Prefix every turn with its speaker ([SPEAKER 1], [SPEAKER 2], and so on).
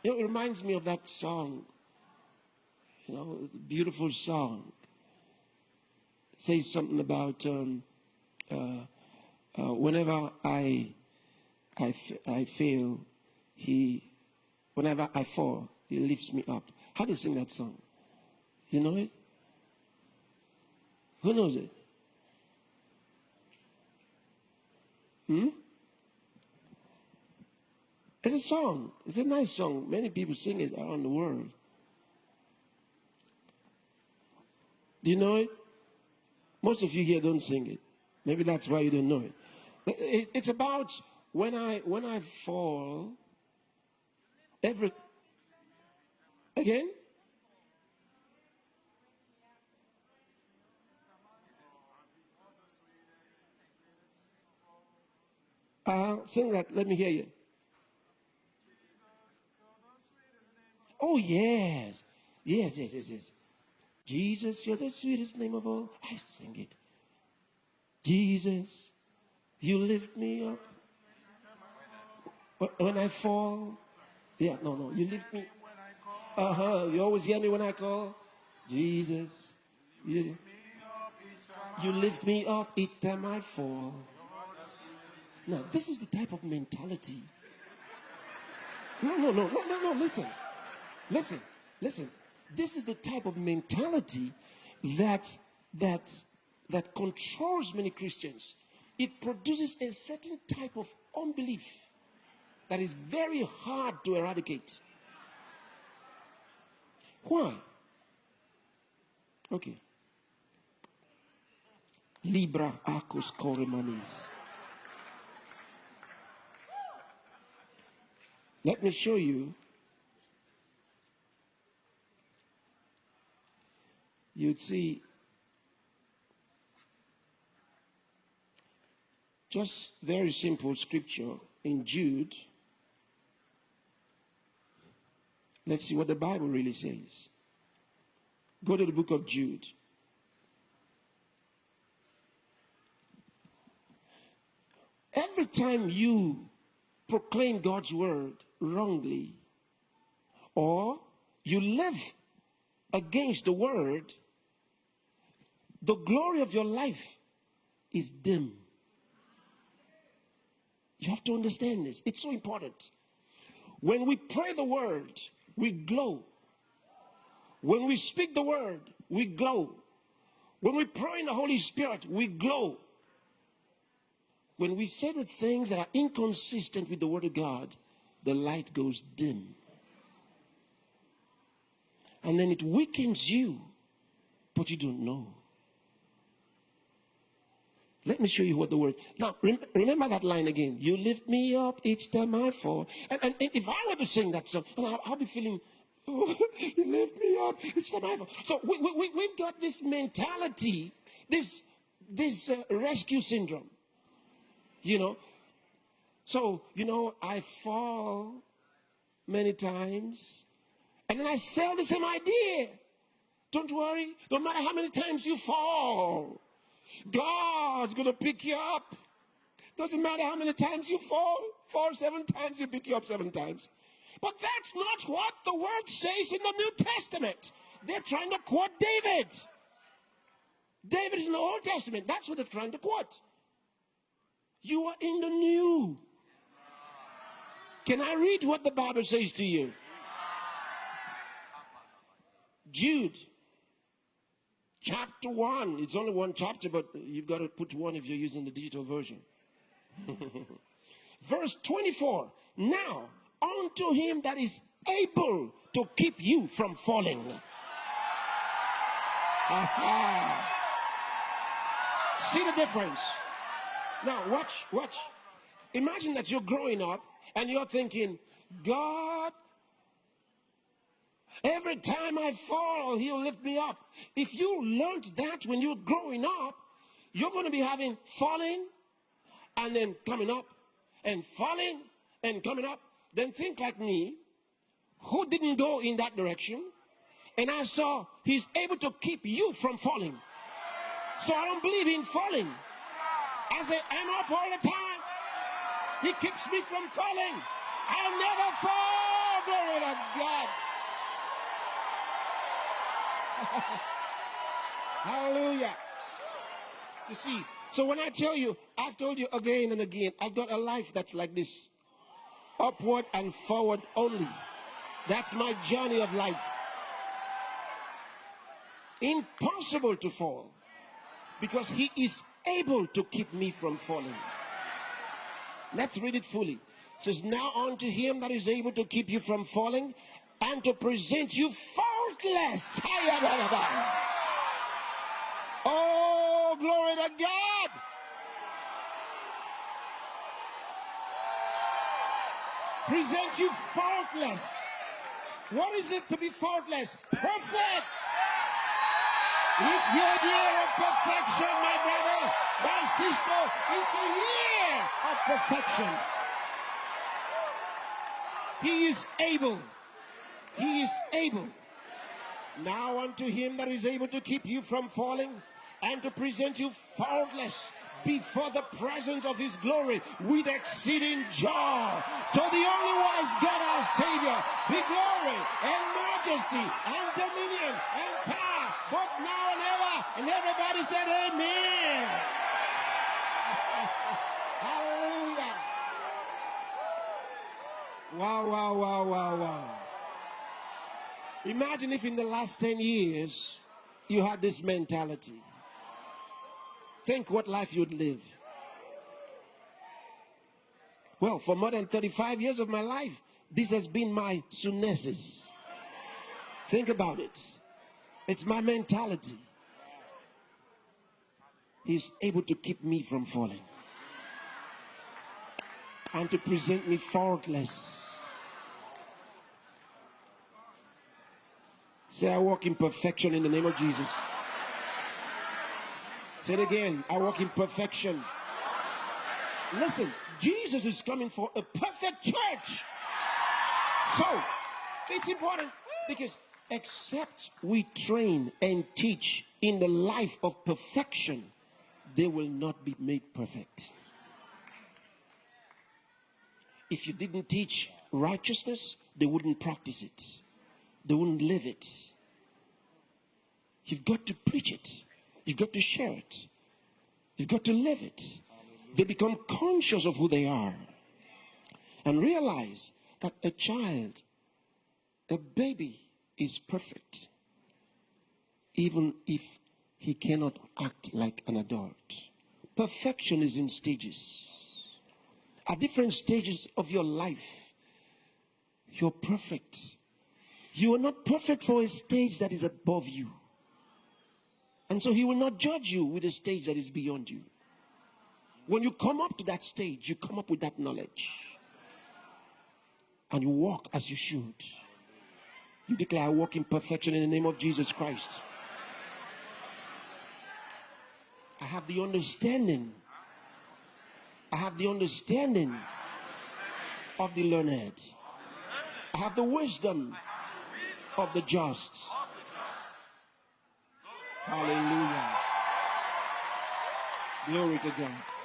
[SPEAKER 1] It reminds me of that song. Beautiful song. It says something about whenever I fail, whenever I fall, he lifts me up. How do you sing that song? You know it? Who knows it? It's a song. It's a nice song. Many people sing it around the world. Do you know it? Most of you here don't sing it. Maybe that's why you don't know it. It's about when I fall. Again? Sing that. Let me hear you. Oh, yes. Yes. Jesus, you're the sweetest name of all. I sing it. Jesus, you lift me up. When I fall. Yeah, no. You lift me. You always hear me when I call. Jesus, you lift me up each time I fall. Now, this is the type of mentality. No, listen. This is the type of mentality that controls many Christians. It produces a certain type of unbelief that is very hard to eradicate. Why? Okay. Libra acus coremanis. Let me show you. You'd see just very simple scripture in Jude. Let's see what the Bible really says. Go to the book of Jude. Every time you proclaim God's word wrongly, or you live against the word, the glory of your life is dim. You have to understand this. It's so important. When we pray the word, we glow. When we speak the word, we glow. When we pray in the Holy Spirit, we glow. When we say the things that are inconsistent with the word of God, the light goes dim. And then it weakens you, but you don't know. Let me show you what the word. Now, remember that line again. You lift me up each time I fall. And if I were to sing that song, I'll be feeling, oh, you lift me up each time I fall. So we've got this mentality, this rescue syndrome. So, I fall many times. And then I sell the same idea. Don't worry. No matter how many times you fall, God's going to pick you up. Doesn't matter how many times you fall. 7 times, He'll pick you up 7 times. But that's not what the word says in the New Testament. They're trying to quote David. David is in the Old Testament. That's what they're trying to quote. You are in the New. Can I read what the Bible says to you? Jude, chapter 1. It's only one chapter, but you've got to put 1 if you're using the digital version. Verse 24. Now, unto him that is able to keep you from falling. See the difference? Now, watch. Imagine that you're growing up and you're thinking, God, every time I fall, He'll lift me up. If you learned that when you're growing up, you're going to be having falling and then coming up and falling and coming up. Then think like me, who didn't go in that direction. And I saw He's able to keep you from falling. So I don't believe in falling. I say, I'm up all the time. He keeps me from falling. I'll never fall. Glory to Hallelujah. You see, so when I tell you, I've told you again and again, I've got a life that's like this. Upward and forward only. That's my journey of life. Impossible to fall. Because he is able to keep me from falling. Let's read it fully. It says, now unto him that is able to keep you from falling and to present you faultless. Oh, glory to God. Present you faultless. What is it to be faultless? Perfect. It's your year of perfection, my brother, my sister. It's a year of perfection. He is able. He is able. Now unto him that is able to keep you from falling and to present you faultless before the presence of his glory with exceeding joy. To the only wise God our Savior, be glory and majesty and dominion and power, both now and ever. And everybody said amen. Hallelujah. Wow, wow, wow, wow, wow. Imagine if in the last 10 years you had this mentality. Think what life you'd live. Well, for more than 35 years of my life, this has been my sunesis. Think about it. It's my mentality. He's able to keep me from falling and to present me faultless. Say, I walk in perfection in the name of Jesus. Say it again. I walk in perfection. Listen, Jesus is coming for a perfect church. So, it's important because except we train and teach in the life of perfection, they will not be made perfect. If you didn't teach righteousness, they wouldn't practice it. They wouldn't live it. You've got to preach it. You've got to share it. You've got to live it. They become conscious of who they are and realize that a child, a baby, is perfect even if he cannot act like an adult. Perfection is in stages. At different stages of your life, you're perfect. You are not perfect for a stage that is above you. And so he will not judge you with a stage that is beyond you. When you come up to that stage, you come up with that knowledge. And you walk as you should. You declare, I walk in perfection in the name of Jesus Christ. I have the understanding. I have the understanding of the learned. I have the wisdom of the just. Hallelujah. Glory to God.